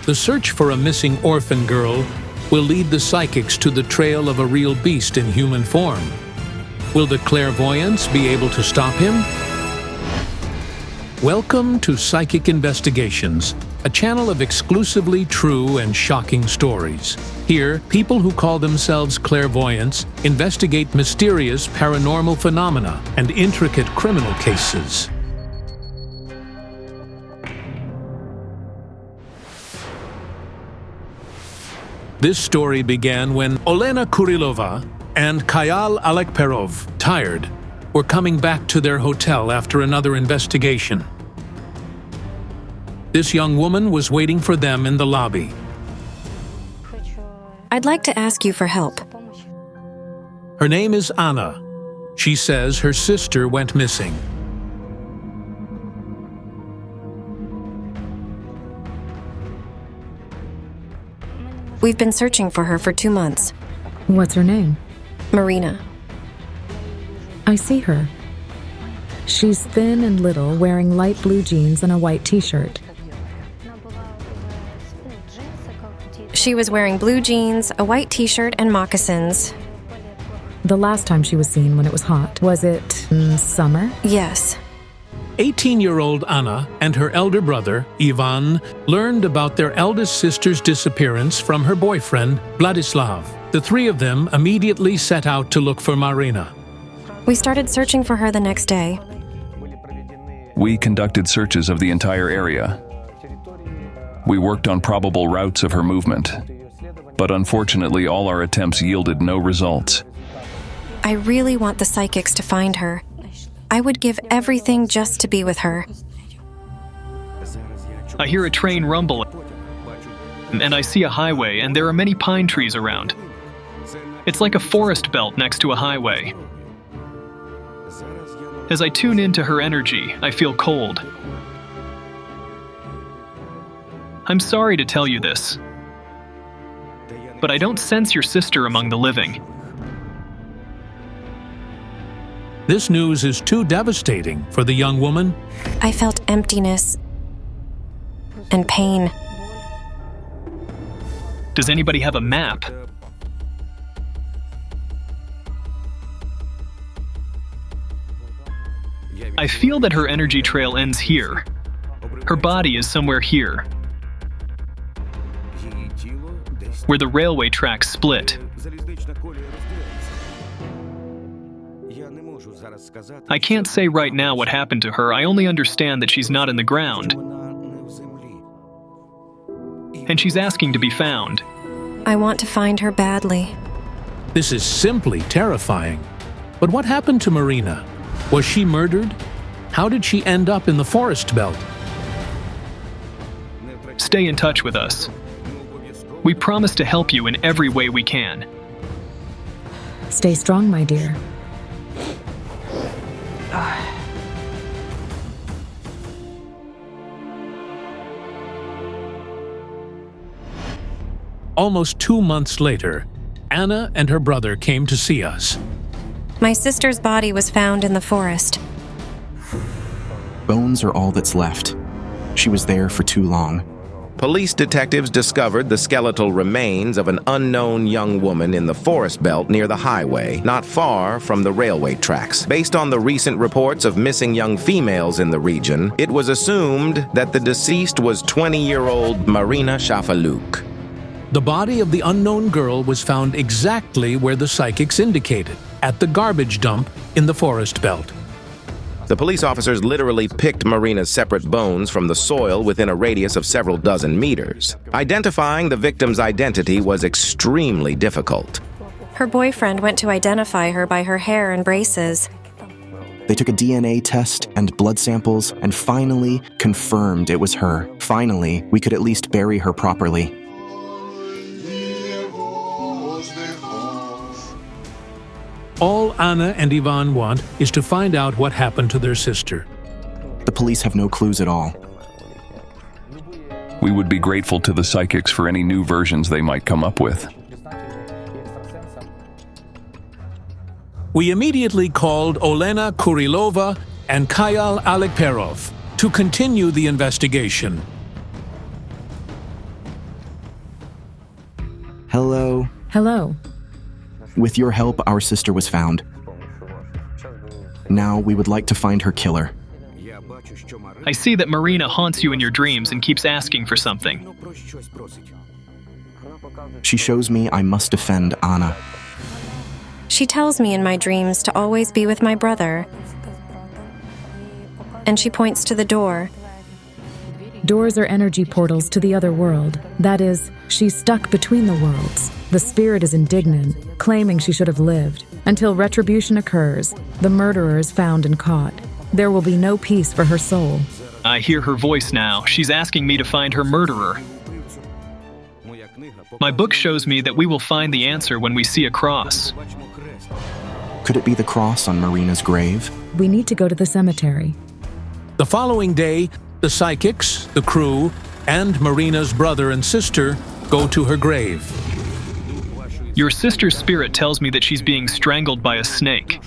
The search for a missing orphan girl will lead the psychics to the trail of a real beast in human form. Will the clairvoyants be able to stop him? Welcome to Psychic Investigations, a channel of exclusively true and shocking stories. Here, people who call themselves clairvoyants investigate mysterious paranormal phenomena and intricate criminal cases. This story began when Olena Kurilova and Kayal Alekperov, tired, were coming back to their hotel after another investigation. This young woman was waiting for them in the lobby. I'd like to ask you for help. Her name is Anna. She says her sister went missing. We've been searching for her for 2 months. What's her name? Marina. I see her. She's thin and little, wearing light blue jeans and a white t-shirt. She was wearing blue jeans, a white t-shirt, and moccasins. The last time she was seen when it was hot, was it summer? Yes. 18-year-old Anna and her elder brother, Ivan, learned about their eldest sister's disappearance from her boyfriend, Vladislav. The three of them immediately set out to look for Marina. We started searching for her the next day. We conducted searches of the entire area. We worked on probable routes of her movement, but unfortunately all our attempts yielded no results. I really want the psychics to find her. I would give everything just to be with her. I hear a train rumble, and I see a highway, and there are many pine trees around. It's like a forest belt next to a highway. As I tune into her energy, I feel cold. I'm sorry to tell you this, but I don't sense your sister among the living. This news is too devastating for the young woman. I felt emptiness and pain. Does anybody have a map? I feel that her energy trail ends here. Her body is somewhere here, where the railway tracks split. I can't say right now what happened to her. I only understand that she's not in the ground, and she's asking to be found. I want to find her badly. This is simply terrifying. But what happened to Marina? Was she murdered? How did she end up in the forest belt? Stay in touch with us. We promise to help you in every way we can. Stay strong, my dear. Almost 2 months later, Anna and her brother came to see us. My sister's body was found in the forest. Bones are all that's left. She was there for too long. Police detectives discovered the skeletal remains of an unknown young woman in the forest belt near the highway, not far from the railway tracks. Based on the recent reports of missing young females in the region, it was assumed that the deceased was 20-year-old Marina Shafaluk. The body of the unknown girl was found exactly where the psychics indicated, at the garbage dump in the forest belt. The police officers literally picked Marina's separate bones from the soil within a radius of several dozen meters. Identifying the victim's identity was extremely difficult. Her boyfriend went to identify her by her hair and braces. They took a DNA test and blood samples and finally confirmed it was her. Finally, we could at least bury her properly. All Anna and Ivan want is to find out what happened to their sister. The police have no clues at all. We would be grateful to the psychics for any new versions they might come up with. We immediately called Olena Kurilova and Kayal Alekperov to continue the investigation. Hello. Hello. With your help, our sister was found. Now we would like to find her killer. I see that Marina haunts you in your dreams and keeps asking for something. She shows me I must defend Anna. She tells me in my dreams to always be with my brother. And she points to the door. Doors are energy portals to the other world. That is, she's stuck between the worlds. The spirit is indignant, claiming she should have lived. Until retribution occurs, the murderer is found and caught. There will be no peace for her soul. I hear her voice now. She's asking me to find her murderer. My book shows me that we will find the answer when we see a cross. Could it be the cross on Marina's grave? We need to go to the cemetery. The following day, the psychics, the crew, and Marina's brother and sister go to her grave. Your sister's spirit tells me that she's being strangled by a snake.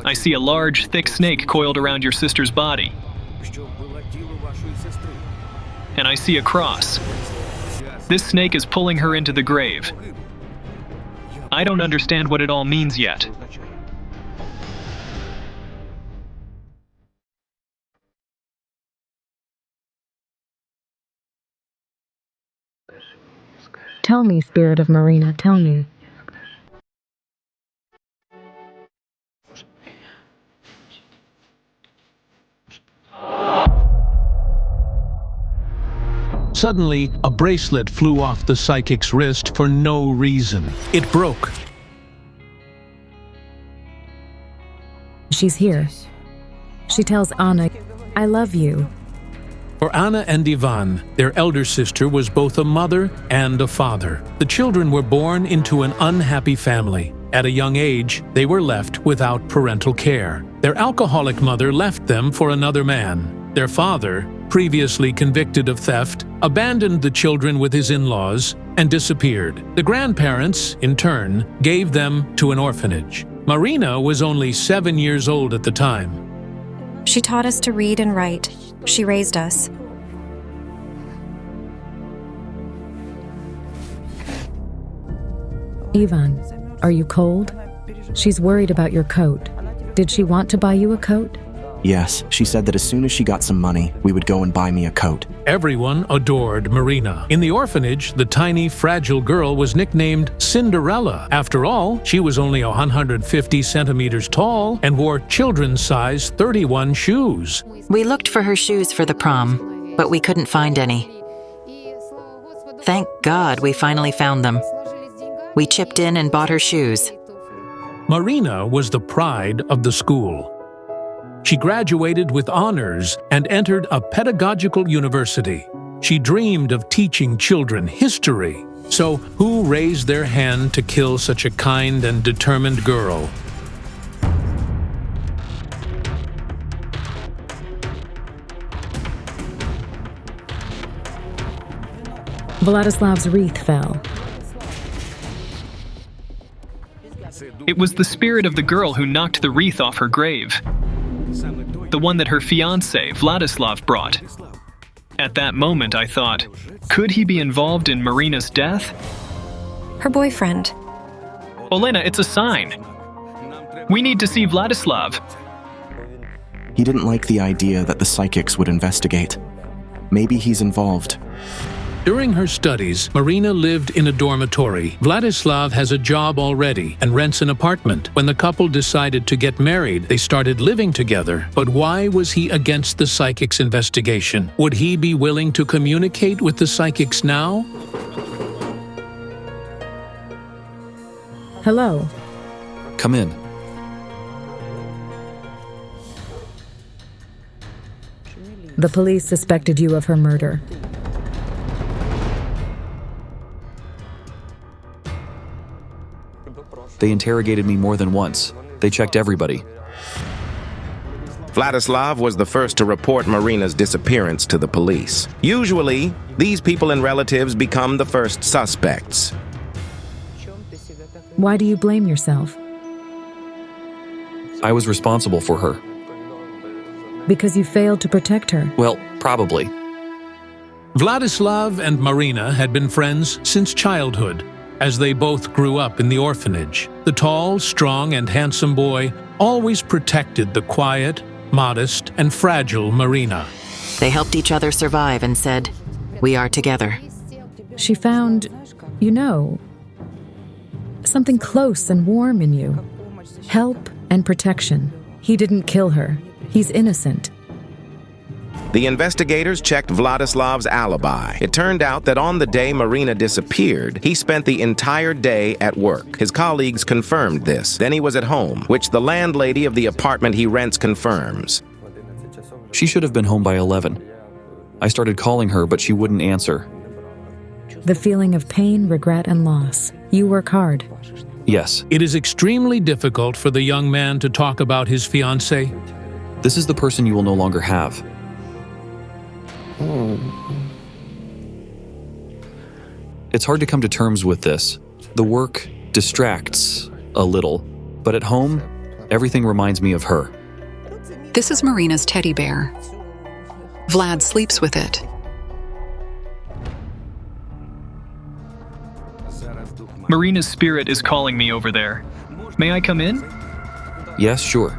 I see a large, thick snake coiled around your sister's body. And I see a cross. This snake is pulling her into the grave. I don't understand what it all means yet. Tell me, spirit of Marina, tell me. Suddenly, a bracelet flew off the psychic's wrist for no reason. It broke. She's here. She tells Anna, I love you. For Anna and Ivan, their elder sister was both a mother and a father. The children were born into an unhappy family. At a young age, they were left without parental care. Their alcoholic mother left them for another man. Their father, previously convicted of theft, abandoned the children with his in-laws and disappeared. The grandparents, in turn, gave them to an orphanage. Marina was only 7 years old at the time. She taught us to read and write. She raised us. Ivan, are you cold? She's worried about your coat. Did she want to buy you a coat? Yes, she said that as soon as she got some money, we would go and buy me a coat. Everyone adored Marina. In the orphanage, the tiny, fragile girl was nicknamed Cinderella. After all, she was only 150 centimeters tall and wore children's size 31 shoes. We looked for her shoes for the prom, but we couldn't find any. Thank God we finally found them. We chipped in and bought her shoes. Marina was the pride of the school. She graduated with honors and entered a pedagogical university. She dreamed of teaching children history. So, who raised their hand to kill such a kind and determined girl? Vladislav's wreath fell. It was the spirit of the girl who knocked the wreath off her grave. The one that her fiancé, Vladislav, brought. At that moment, I thought, could he be involved in Marina's death? Her boyfriend. Olena, it's a sign. We need to see Vladislav. He didn't like the idea that the psychics would investigate. Maybe he's involved. During her studies, Marina lived in a dormitory. Vladislav has a job already and rents an apartment. When the couple decided to get married, they started living together. But why was he against the psychics' investigation? Would he be willing to communicate with the psychics now? Hello. Come in. The police suspected you of her murder. They interrogated me more than once. They checked everybody. Vladislav was the first to report Marina's disappearance to the police. Usually, these people and relatives become the first suspects. Why do you blame yourself? I was responsible for her. Because you failed to protect her. Well, probably. Vladislav and Marina had been friends since childhood, as they both grew up in the orphanage. The tall, strong, and handsome boy always protected the quiet, modest, and fragile Marina. They helped each other survive and said, "We are together." She found, something close and warm in you. Help and protection. He didn't kill her. He's innocent. The investigators checked Vladislav's alibi. It turned out that on the day Marina disappeared, he spent the entire day at work. His colleagues confirmed this. Then he was at home, which the landlady of the apartment he rents confirms. She should have been home by 11. I started calling her, but she wouldn't answer. The feeling of pain, regret, and loss. You work hard. Yes, It is extremely difficult for the young man to talk about his fiancée. this is the person you will no longer have. It's hard to come to terms with this. The work distracts a little, but at home, everything reminds me of her. This is Marina's teddy bear. Vlad sleeps with it. Marina's spirit is calling me over there. May I come in? Yes, sure.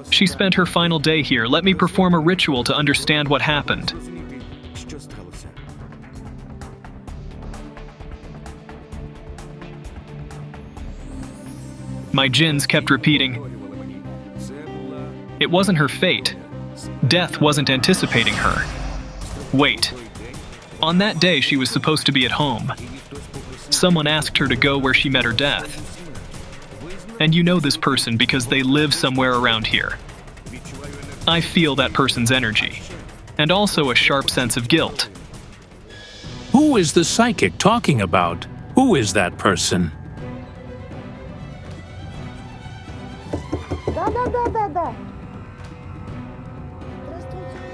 She spent her final day here. Let me perform a ritual to understand what happened. My jinns kept repeating, it wasn't her fate. Death wasn't anticipating her. Wait. On that day, she was supposed to be at home. Someone asked her to go where she met her death. And you know this person because they live somewhere around here. I feel that person's energy, and also a sharp sense of guilt. Who is the psychic talking about? Who is that person?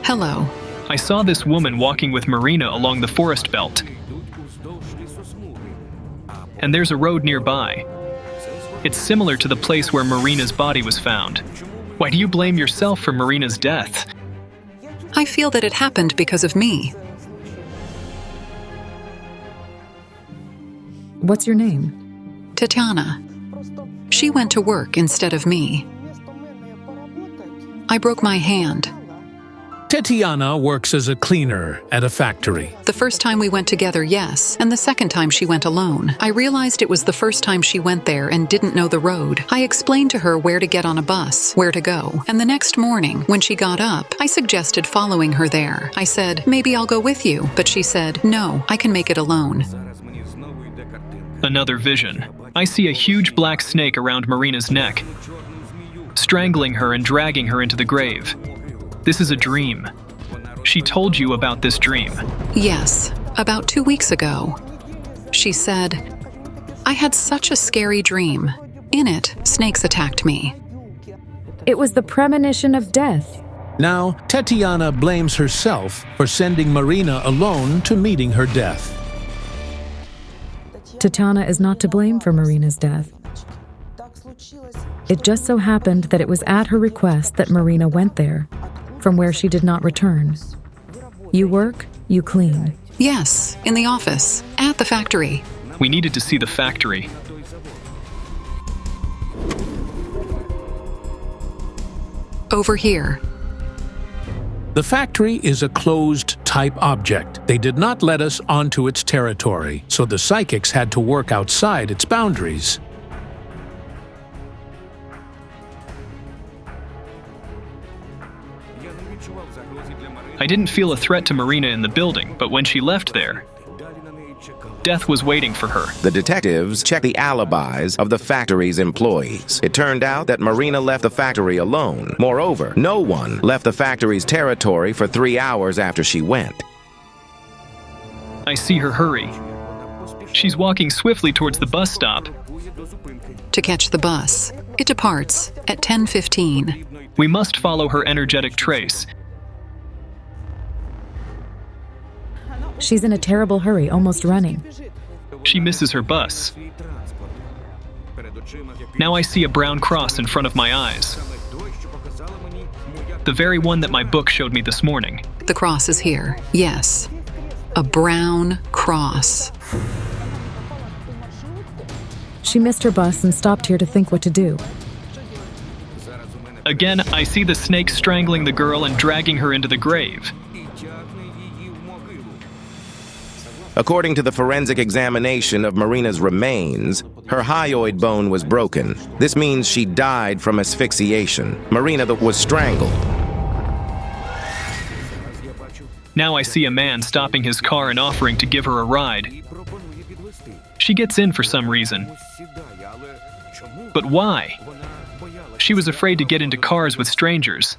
Hello. I saw this woman walking with Marina along the forest belt. And there's a road nearby. It's similar to the place where Marina's body was found. Why do you blame yourself for Marina's death? I feel that it happened because of me. What's your name? Tatiana. She went to work instead of me. I broke my hand. Tatiana works as a cleaner at a factory. The first time we went together, yes, and the second time she went alone. I realized it was the first time she went there and didn't know the road. I explained to her where to get on a bus, where to go, and the next morning, when she got up, I suggested following her there. I said, maybe I'll go with you, but she said, no, I can make it alone. Another vision. I see a huge black snake around Marina's neck, strangling her and dragging her into the grave. This is a dream. She told you about this dream. Yes, about 2 weeks ago. She said, I had such a scary dream. In it, snakes attacked me. It was the premonition of death. Now, Tatiana blames herself for sending Marina alone to meeting her death. Tatiana is not to blame for Marina's death. It just so happened that it was at her request that Marina went there, from where she did not return. You work, you clean. Yes, in the office, at the factory. We needed to see the factory. Over here. The factory is a closed-type object. They did not let us onto its territory, so the psychics had to work outside its boundaries. I didn't feel a threat to Marina in the building, but when she left there, death was waiting for her. The detectives checked the alibis of the factory's employees. It turned out that Marina left the factory alone. Moreover, no one left the factory's territory for 3 hours after she went. I see her hurry. She's walking swiftly towards the bus stop. To catch the bus. It departs at 10:15. We must follow her energetic trace. She's in a terrible hurry, almost running. She misses her bus. Now I see a brown cross in front of my eyes. The very one that my book showed me this morning. The cross is here. Yes. A brown cross. She missed her bus and stopped here to think what to do. Again, I see the snake strangling the girl and dragging her into the grave. According to the forensic examination of Marina's remains, her hyoid bone was broken. This means she died from asphyxiation. Marina was strangled. Now I see a man stopping his car and offering to give her a ride. She gets in for some reason. But why? She was afraid to get into cars with strangers.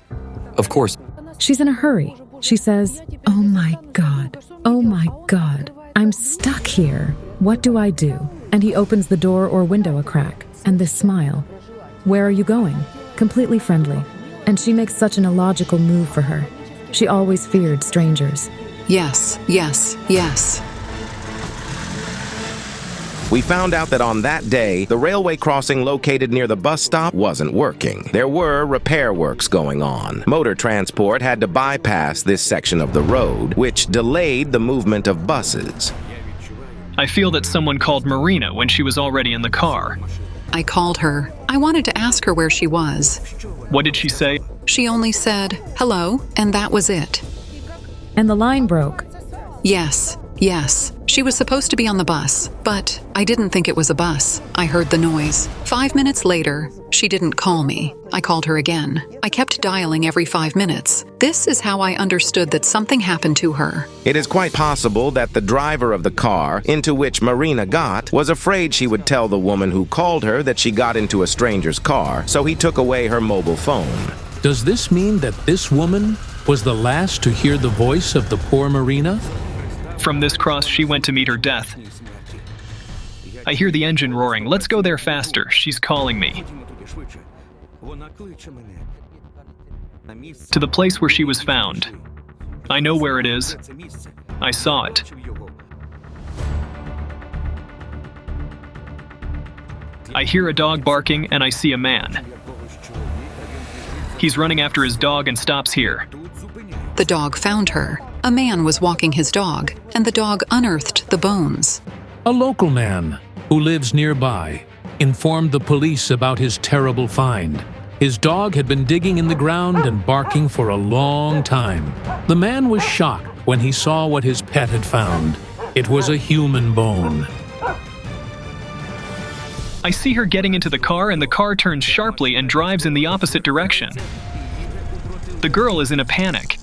Of course. She's in a hurry. She says, "Oh my God, oh my God, I'm stuck here. What do I do?" And he opens the door or window a crack, and this smile. "Where are you going?" Completely friendly. And she makes such an illogical move for her. She always feared strangers. Yes, yes, yes. We found out that on that day, the railway crossing located near the bus stop wasn't working. There were repair works going on. Motor transport had to bypass this section of the road, which delayed the movement of buses. I feel that someone called Marina when she was already in the car. I called her. I wanted to ask her where she was. What did she say? She only said, "Hello," and that was it. And the line broke. Yes, yes. She was supposed to be on the bus, but I didn't think it was a bus. I heard the noise. 5 minutes later, she didn't call me. I called her again. I kept dialing every 5 minutes. This is how I understood that something happened to her. It is quite possible that the driver of the car into which Marina got was afraid she would tell the woman who called her that she got into a stranger's car, so he took away her mobile phone. Does this mean that this woman was the last to hear the voice of the poor Marina? From this cross, she went to meet her death. I hear the engine roaring. Let's go there faster. She's calling me. To the place where she was found. I know where it is. I saw it. I hear a dog barking and I see a man. He's running after his dog and stops here. The dog found her. A man was walking his dog, and the dog unearthed the bones. A local man who lives nearby informed the police about his terrible find. His dog had been digging in the ground and barking for a long time. The man was shocked when he saw what his pet had found. It was a human bone. I see her getting into the car, and the car turns sharply and drives in the opposite direction. The girl is in a panic.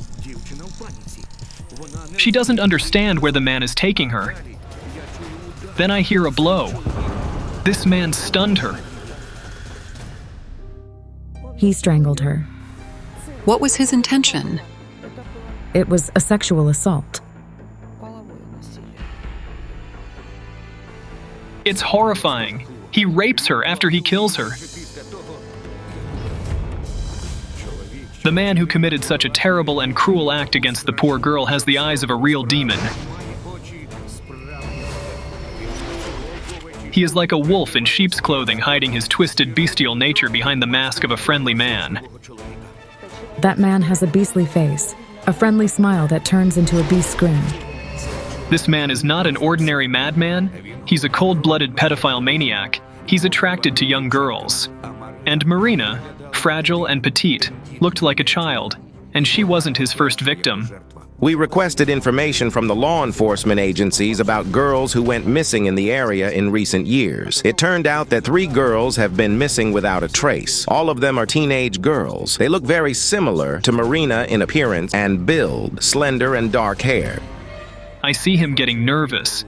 She doesn't understand where the man is taking her. Then I hear a blow. This man stunned her. He strangled her. What was his intention? It was a sexual assault. It's horrifying. He rapes her after he kills her. The man who committed such a terrible and cruel act against the poor girl has the eyes of a real demon. He is like a wolf in sheep's clothing, hiding his twisted bestial nature behind the mask of a friendly man. That man has a beastly face, a friendly smile that turns into a beast's grin. This man is not an ordinary madman. He's a cold-blooded pedophile maniac. He's attracted to young girls. And Marina, fragile and petite, looked like a child, and she wasn't his first victim. We requested information from the law enforcement agencies about girls who went missing in the area in recent years. It turned out that 3 girls have been missing without a trace. All of them are teenage girls. They look very similar to Marina in appearance and build, slender and dark hair. I see him getting nervous,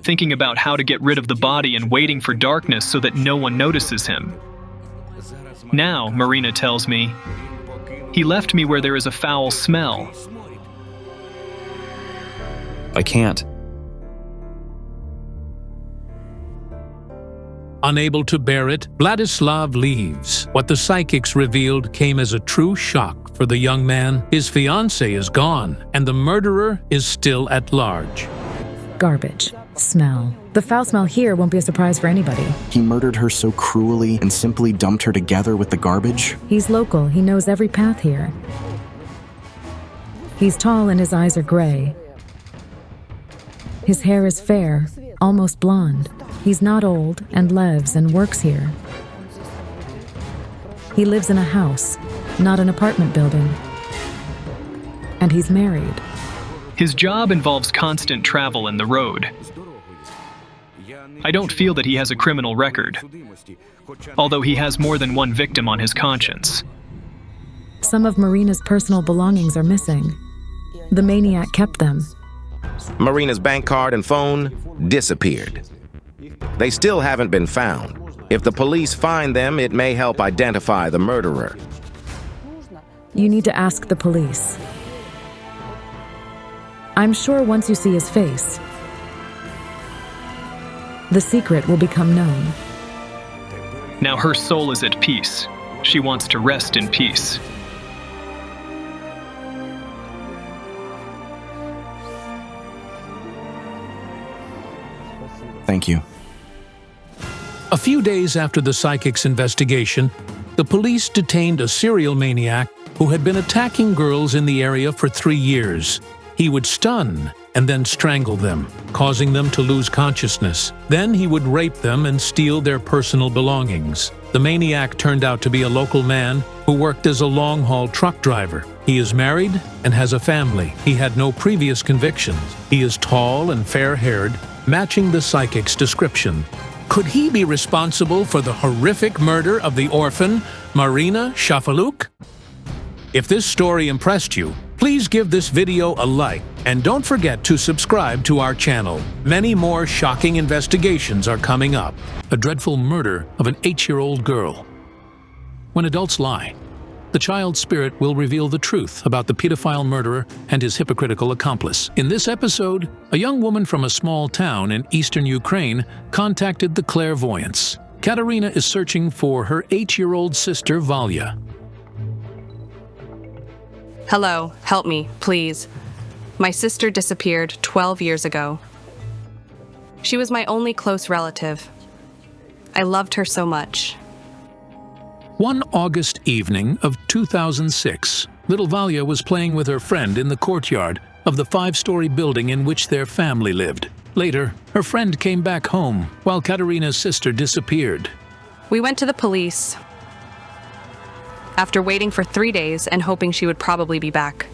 thinking about how to get rid of the body and waiting for darkness so that no one notices him. Now, Marina tells me, he left me where there is a foul smell. I can't. Unable to bear it, Vladislav leaves. What the psychics revealed came as a true shock for the young man. His fiancée is gone, and the murderer is still at large. Garbage. Smell. The foul smell here won't be a surprise for anybody. He murdered her so cruelly and simply dumped her together with the garbage? He's local. He knows every path here. He's tall and his eyes are gray. His hair is fair, almost blonde. He's not old and lives and works here. He lives in a house, not an apartment building. And he's married. His job involves constant travel in the road. I don't feel that he has a criminal record, although he has more than one victim on his conscience. Some of Marina's personal belongings are missing. The maniac kept them. Marina's bank card and phone disappeared. They still haven't been found. If the police find them, it may help identify the murderer. You need to ask the police. I'm sure once you see his face, the secret will become known. Now her soul is at peace. She wants to rest in peace. Thank you. A few days after the psychic's investigation, the police detained a serial maniac who had been attacking girls in the area for 3 years. He would stun and then strangle them, causing them to lose consciousness. Then he would rape them and steal their personal belongings. The maniac turned out to be a local man who worked as a long-haul truck driver. He is married and has a family. He had no previous convictions. He is tall and fair-haired, matching the psychic's description. Could he be responsible for the horrific murder of the orphan, Marina Shafaluk? If this story impressed you, please give this video a like and don't forget to subscribe to our channel. Many more shocking investigations are coming up. A dreadful murder of an 8-year-old girl. When adults lie, the child's spirit will reveal the truth about the pedophile murderer and his hypocritical accomplice. In this episode, a young woman from a small town in eastern Ukraine contacted the clairvoyants. Katerina is searching for her 8-year-old sister Valia. Hello, help me, please. My sister disappeared 12 years ago. She was my only close relative. I loved her so much. One August evening of 2006, little Valia was playing with her friend in the courtyard of the 5-story building in which their family lived. Later, her friend came back home while Katerina's sister disappeared. We went to the police after waiting for 3 days and hoping she would probably be back.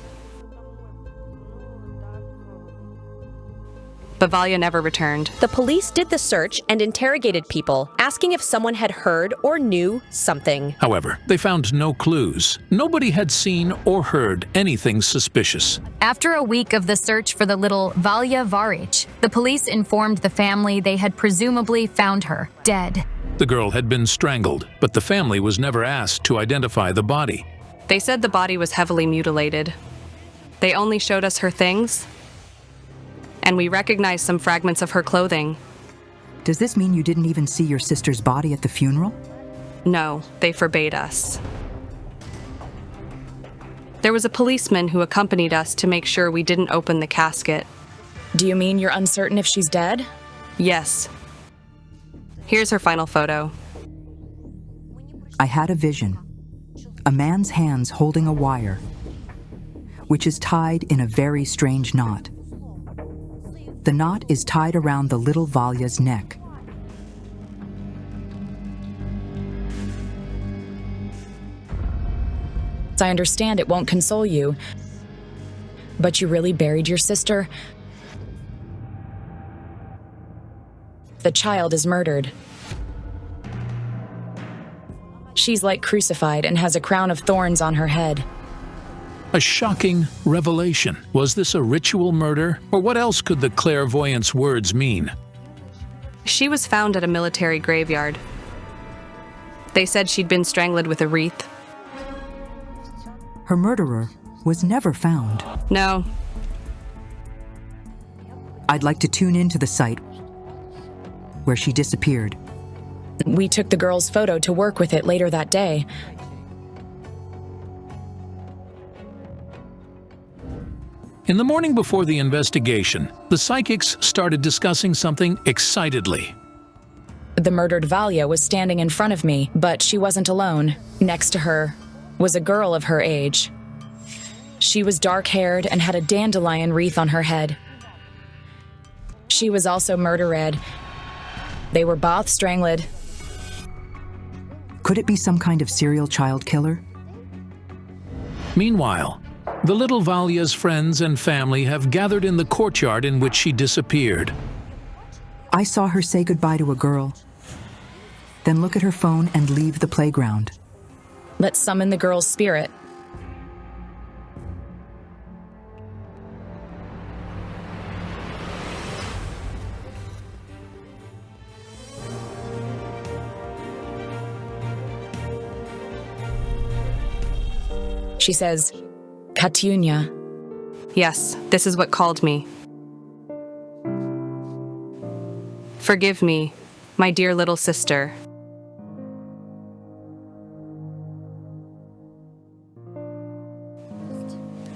But Valia never returned. The police did the search and interrogated people, asking if someone had heard or knew something. However, they found no clues. Nobody had seen or heard anything suspicious. After a week of the search for the little Valia Varic, the police informed the family they had presumably found her, dead. The girl had been strangled, but the family was never asked to identify the body. They said the body was heavily mutilated. They only showed us her things, and we recognized some fragments of her clothing. Does this mean you didn't even see your sister's body at the funeral? No, they forbade us. There was a policeman who accompanied us to make sure we didn't open the casket. Do you mean you're uncertain if she's dead? Yes. Here's her final photo. I had a vision. A man's hands holding a wire, which is tied in a very strange knot. The knot is tied around the little Valia's neck. I understand it won't console you, but you really buried your sister? The child is murdered. She's like crucified and has a crown of thorns on her head. A shocking revelation. Was this a ritual murder, or what else could the clairvoyant's words mean? She was found at a military graveyard. They said she'd been strangled with a wreath. Her murderer was never found. No. I'd like to tune into the site where she disappeared. We took the girl's photo to work with it later that day. In the morning before the investigation, the psychics started discussing something excitedly. The murdered Valia was standing in front of me, but she wasn't alone. Next to her was a girl of her age. She was dark-haired and had a dandelion wreath on her head. She was also murdered. They were both strangled. Could it be some kind of serial child killer? Meanwhile, the little Valia's friends and family have gathered in the courtyard in which she disappeared. I saw her say goodbye to a girl, then look at her phone and leave the playground. Let's summon the girl's spirit. She says, Katunya. Yes, this is what called me. Forgive me, my dear little sister.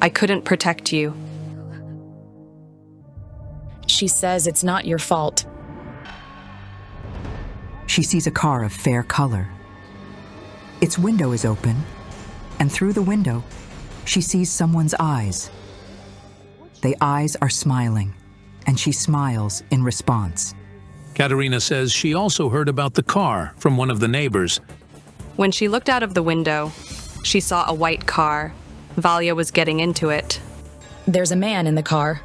I couldn't protect you. She says it's not your fault. She sees a car of fair color. Its window is open, and through the window, she sees someone's eyes. The eyes are smiling, and she smiles in response. Katerina says she also heard about the car from one of the neighbors. When she looked out of the window, she saw a white car. Valia was getting into it. There's a man in the car.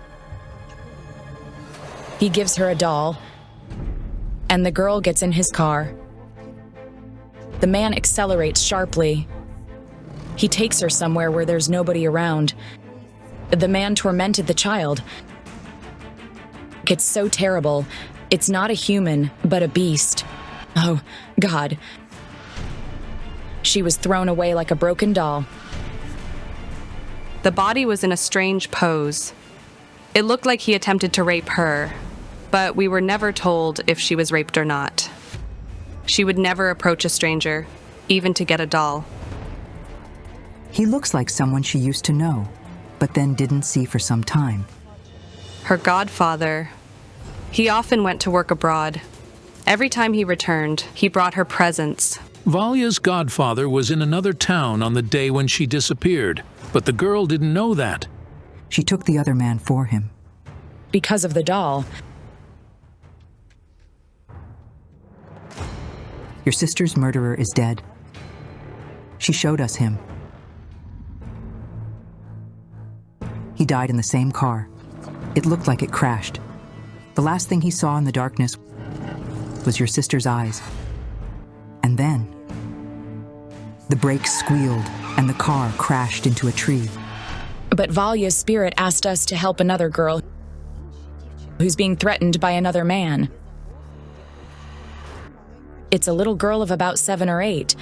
He gives her a doll, and the girl gets in his car. The man accelerates sharply. He takes her somewhere where there's nobody around. The man tormented the child. It's so terrible. It's not a human, but a beast. Oh, God. She was thrown away like a broken doll. The body was in a strange pose. It looked like he attempted to rape her, but we were never told if she was raped or not. She would never approach a stranger, even to get a doll. He looks like someone she used to know, but then didn't see for some time. Her godfather. He often went to work abroad. Every time he returned, he brought her presents. Valia's godfather was in another town on the day when she disappeared, but the girl didn't know that. She took the other man for him. Because of the doll. Your sister's murderer is dead. She showed us him. He died in the same car. It looked like it crashed. The last thing he saw in the darkness was your sister's eyes. And then, the brakes squealed and the car crashed into a tree. But Valia's spirit asked us to help another girl who's being threatened by another man. It's a little girl of about 7 or 8.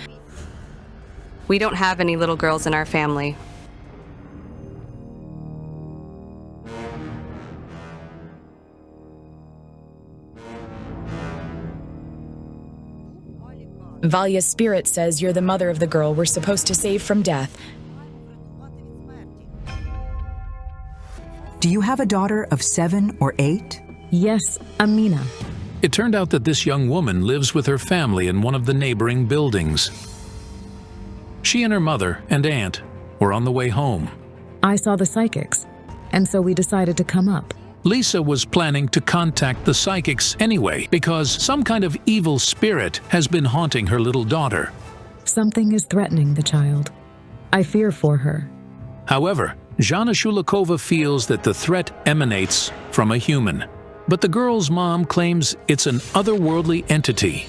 We don't have any little girls in our family. Valia's spirit says you're the mother of the girl we're supposed to save from death. Do you have a daughter of 7 or 8? Yes, Amina. It turned out that this young woman lives with her family in one of the neighboring buildings. She and her mother and aunt were on the way home. I saw the psychics, and so we decided to come up. Lisa was planning to contact the psychics anyway because some kind of evil spirit has been haunting her little daughter. Something is threatening the child. I fear for her. However, Zhana Shulikova feels that the threat emanates from a human. But the girl's mom claims it's an otherworldly entity.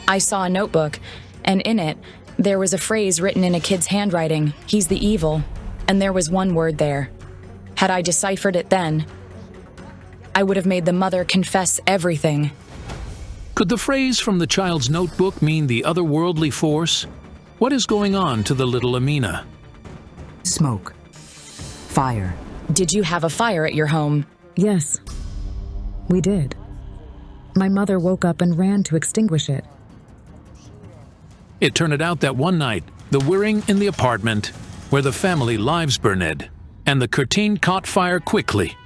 I saw a notebook, and in it, there was a phrase written in a kid's handwriting, "He's the evil," and there was one word there. Had I deciphered it then, I would have made the mother confess everything. Could the phrase from the child's notebook mean the otherworldly force? What is going on to the little Amina? Smoke. Fire. Did you have a fire at your home? Yes, we did. My mother woke up and ran to extinguish it. It turned out that one night, the whirring in the apartment where the family lives burned, and the curtain caught fire quickly.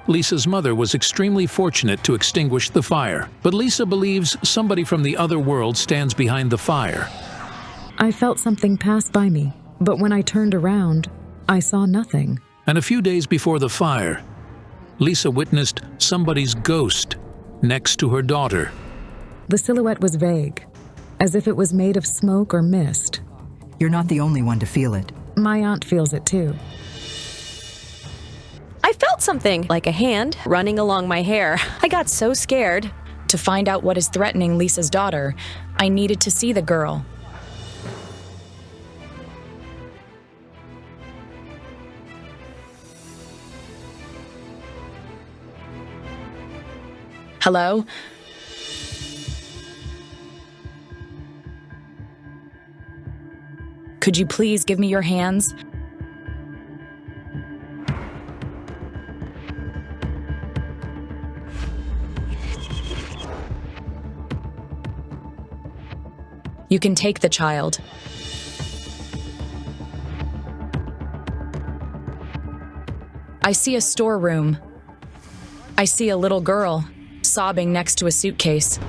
Lisa's mother was extremely fortunate to extinguish the fire, but Lisa believes somebody from the other world stands behind the fire. I felt something pass by me, but when I turned around, I saw nothing. And a few days before the fire, Lisa witnessed somebody's ghost next to her daughter. The silhouette was vague, as if it was made of smoke or mist. You're not the only one to feel it. My aunt feels it too. I felt something, like a hand, running along my hair. I got so scared. To find out what is threatening Lisa's daughter, I needed to see the girl. Hello? Could you please give me your hands? You can take the child. I see a storeroom. I see a little girl sobbing next to a suitcase.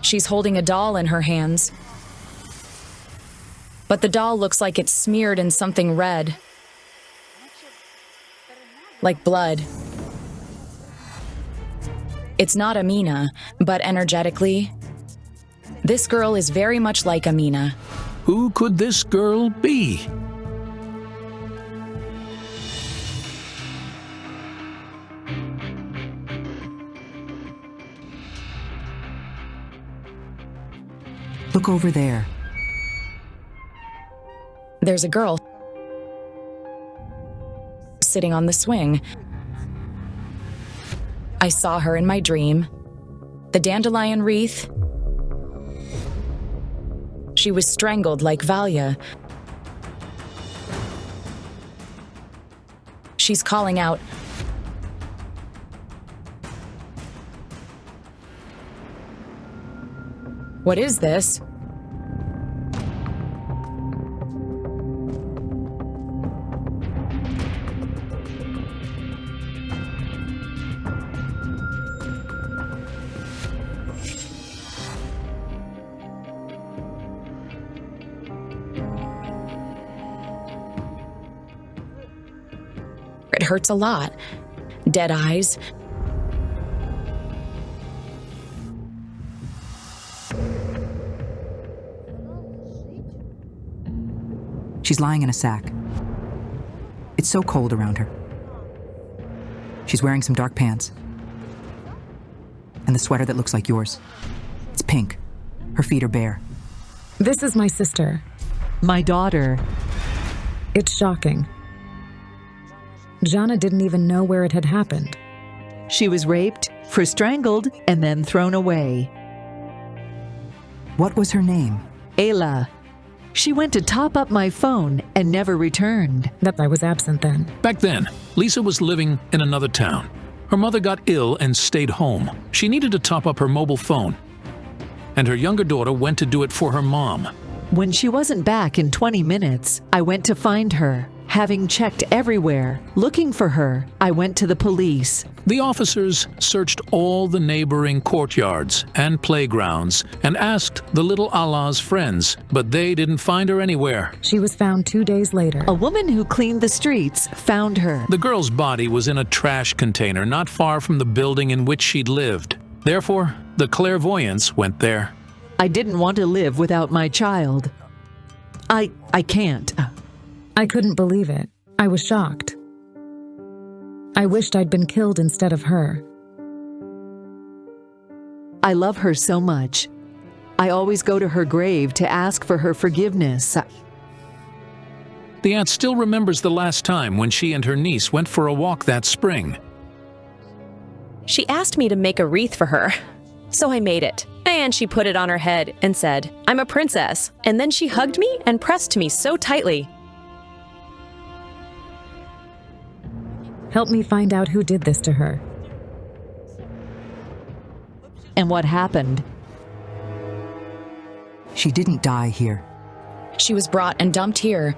She's holding a doll in her hands. But the doll looks like it's smeared in something red. Like blood. It's not Amina, but energetically, this girl is very much like Amina. Who could this girl be? Look over there. There's a girl sitting on the swing. I saw her in my dream. The dandelion wreath. She was strangled like Valia. She's calling out. What is this? It hurts a lot. Dead eyes. She's lying in a sack. It's so cold around her. She's wearing some dark pants. And the sweater that looks like yours. It's pink. Her feet are bare. This is my sister. My daughter. It's shocking. Jana didn't even know where it had happened. She was raped, first strangled, and then thrown away. What was her name? Ayla. She went to top up my phone and never returned. That I was absent then. Back then, Lisa was living in another town. Her mother got ill and stayed home. She needed to top up her mobile phone, and her younger daughter went to do it for her mom. When she wasn't back in 20 minutes, I went to find her. Having checked everywhere, looking for her, I went to the police. The officers searched all the neighboring courtyards and playgrounds and asked the little Allah's friends, but they didn't find her anywhere. She was found 2 days later. A woman who cleaned the streets found her. The girl's body was in a trash container not far from the building in which she'd lived. Therefore, the clairvoyants went there. I didn't want to live without my child. I can't. I couldn't believe it. I was shocked. I wished I'd been killed instead of her. I love her so much. I always go to her grave to ask for her forgiveness. The aunt still remembers the last time when she and her niece went for a walk that spring. She asked me to make a wreath for her, so I made it. And she put it on her head and said, "I'm a princess." And then she hugged me and pressed me so tightly. Help me find out who did this to her. And what happened? She didn't die here. She was brought and dumped here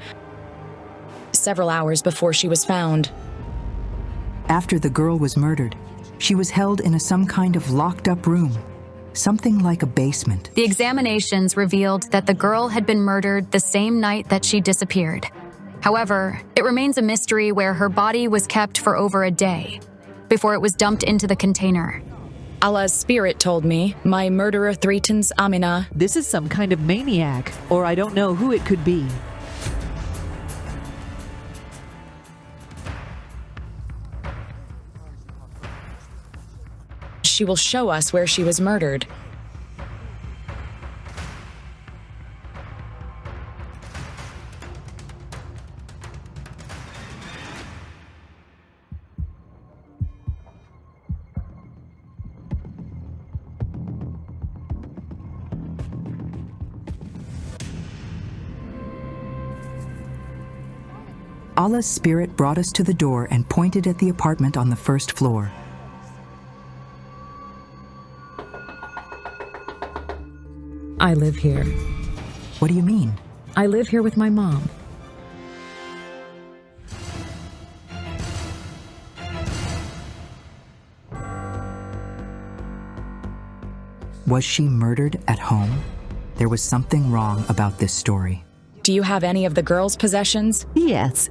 several hours before she was found. After the girl was murdered, she was held in some kind of locked-up room, something like a basement. The examinations revealed that the girl had been murdered the same night that she disappeared. However, it remains a mystery where her body was kept for over a day before it was dumped into the container. Allah's spirit told me my murderer threatens Amina. This is some kind of maniac, or I don't know who it could be. She will show us where she was murdered. Allah's spirit brought us to the door and pointed at the apartment on the first floor. I live here. What do you mean? I live here with my mom. Was she murdered at home? There was something wrong about this story. Do you have any of the girl's possessions? Yes.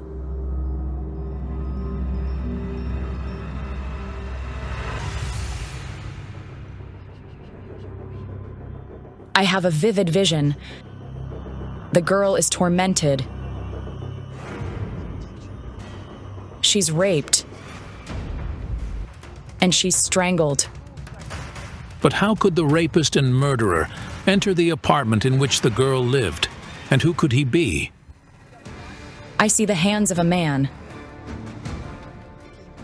I have a vivid vision. The girl is tormented. She's raped. And she's strangled. But how could the rapist and murderer enter the apartment in which the girl lived? And who could he be? I see the hands of a man.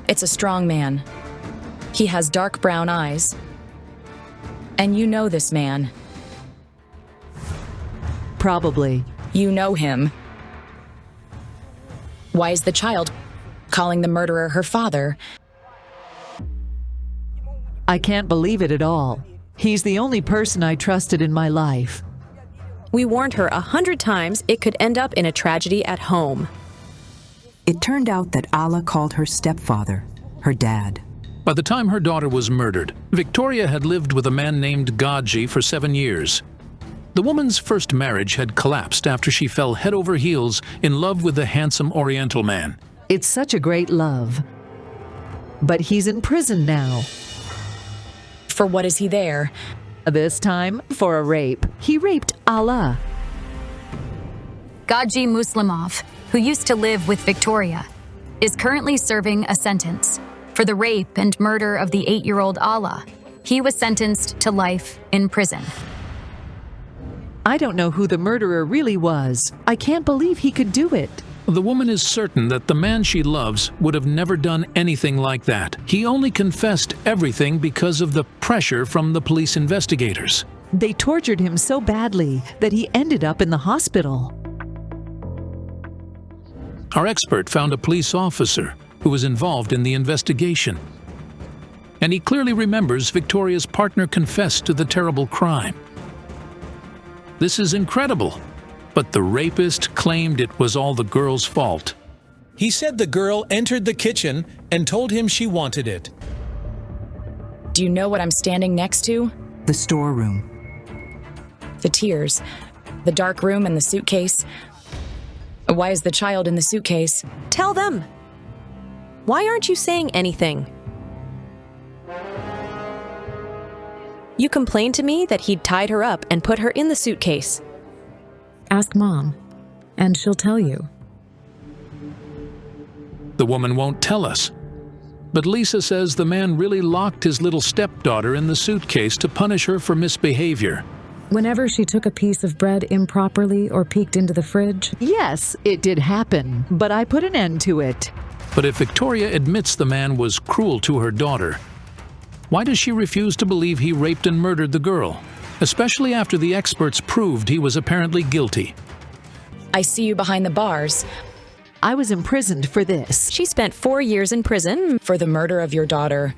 It's a strong man. He has dark brown eyes. And you know this man. Probably. You know him. Why is the child calling the murderer her father? I can't believe it at all. He's the only person I trusted in my life. We warned her 100 times it could end up in a tragedy at home. It turned out that Allah called her stepfather, her dad. By the time her daughter was murdered, Victoria had lived with a man named Gadji for 7 years. The woman's first marriage had collapsed after she fell head over heels in love with the handsome Oriental man. It's such a great love. But he's in prison now. For what is he there? This time, for a rape. He raped Allah. Gadji Muslimov, who used to live with Victoria, is currently serving a sentence for the rape and murder of the 8-year-old Allah. He was sentenced to life in prison. I don't know who the murderer really was. I can't believe he could do it. The woman is certain that the man she loves would have never done anything like that. He only confessed everything because of the pressure from the police investigators. They tortured him so badly that he ended up in the hospital. Our expert found a police officer who was involved in the investigation. And he clearly remembers Victoria's partner confessed to the terrible crime. This is incredible, but the rapist claimed it was all the girl's fault. He said the girl entered the kitchen and told him she wanted it. Do you know what I'm standing next to? The storeroom. The tears, the dark room and the suitcase. Why is the child in the suitcase? Tell them. Why aren't you saying anything? You complained to me that he'd tied her up and put her in the suitcase. Ask Mom, and she'll tell you. The woman won't tell us. But Lisa says the man really locked his little stepdaughter in the suitcase to punish her for misbehavior. Whenever she took a piece of bread improperly or peeked into the fridge? Yes, it did happen, but I put an end to it. But if Victoria admits the man was cruel to her daughter, why does she refuse to believe he raped and murdered the girl, especially after the experts proved he was apparently guilty? I see you behind the bars. I was imprisoned for this. She spent 4 years in prison for the murder of your daughter.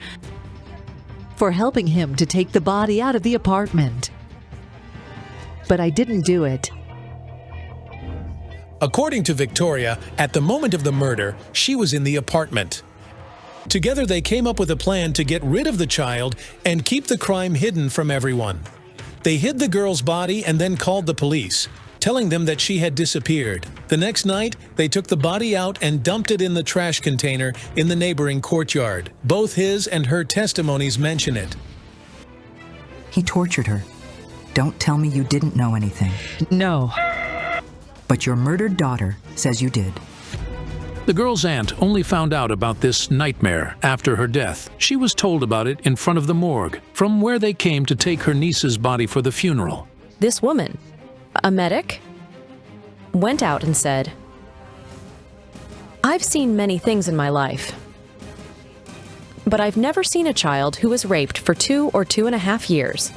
For helping him to take the body out of the apartment. But I didn't do it. According to Victoria, at the moment of the murder, she was in the apartment. Together they came up with a plan to get rid of the child and keep the crime hidden from everyone. They hid the girl's body and then called the police, telling them that she had disappeared. The next night, they took the body out and dumped it in the trash container in the neighboring courtyard. Both his and her testimonies mention it. He tortured her. Don't tell me you didn't know anything. No. But your murdered daughter says you did. The girl's aunt only found out about this nightmare after her death. She was told about it in front of the morgue, from where they came to take her niece's body for the funeral. This woman, a medic, went out and said, "I've seen many things in my life, but I've never seen a child who was raped for 2 or 2.5 years.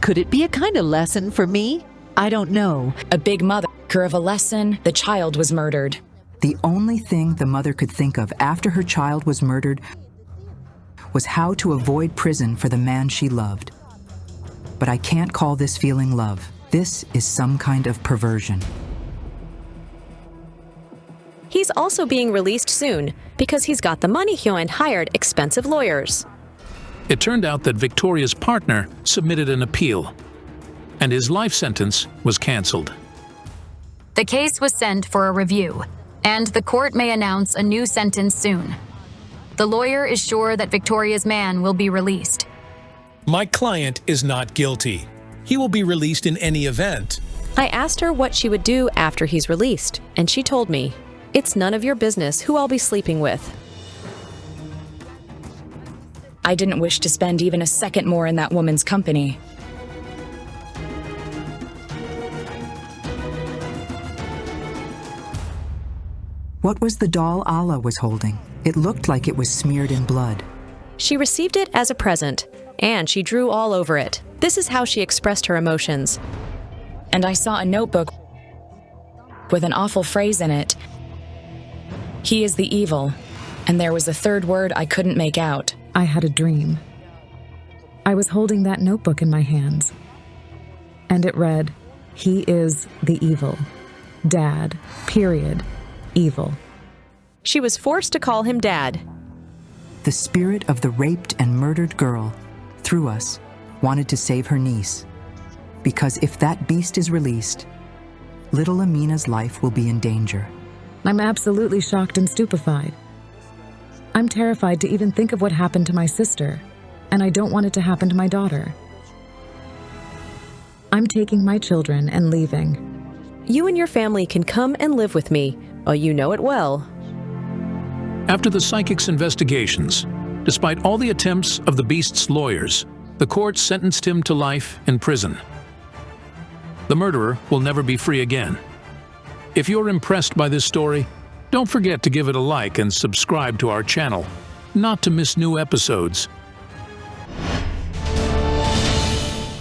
Could it be a kind of lesson for me? I don't know. A big mother of a lesson, the child was murdered. The only thing the mother could think of after her child was murdered was how to avoid prison for the man she loved. But I can't call this feeling love. This is some kind of perversion." He's also being released soon because he's got the money and hired expensive lawyers. It turned out that Victoria's partner submitted an appeal, and his life sentence was canceled. The case was sent for a review, and the court may announce a new sentence soon. The lawyer is sure that Victoria's man will be released. My client is not guilty. He will be released in any event. I asked her what she would do after he's released, and she told me, "It's none of your business who I'll be sleeping with." I didn't wish to spend even a second more in that woman's company. What was the doll Ayla was holding? It looked like it was smeared in blood. She received it as a present, and she drew all over it. This is how she expressed her emotions. And I saw a notebook with an awful phrase in it. "He is the evil," and there was a third word I couldn't make out. I had a dream. I was holding that notebook in my hands, and it read, "He is the evil. Dad, period, evil." She was forced to call him Dad. The spirit of the raped and murdered girl, through us, wanted to save her niece. Because if that beast is released, little Amina's life will be in danger. I'm absolutely shocked and stupefied. I'm terrified to even think of what happened to my sister, and I don't want it to happen to my daughter. I'm taking my children and leaving. You and your family can come and live with me. Oh, you know it well. After the psychic's investigations, despite all the attempts of the beast's lawyers, the court sentenced him to life in prison. The murderer will never be free again. If you're impressed by this story, don't forget to give it a like and subscribe to our channel, not to miss new episodes.